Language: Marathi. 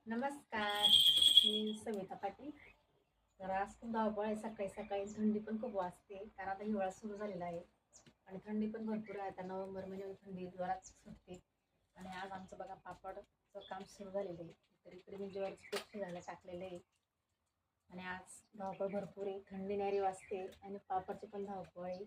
नमस्कार, मी सविता पाटील. तर आज खूप धावपळ आहे. सकाळी सकाळी थंडी पण खूप वाजते, कारण आता हिवाळा सुरू झालेला आहे आणि थंडी पण भरपूर आहे. आता नोव्हेंबर महिन्यामध्ये थंडी जोरात सुटते. आणि आज आमचं बघा पापडचं काम सुरू झालेलं आहे. तर इकडे मी ज्वारीचं पीठ शिजायला टाकलेलं आहे आणि आज धावपळ भरपूर आहे. थंडी न्यारी वाजते आणि पापडची पण धावपळ आहे.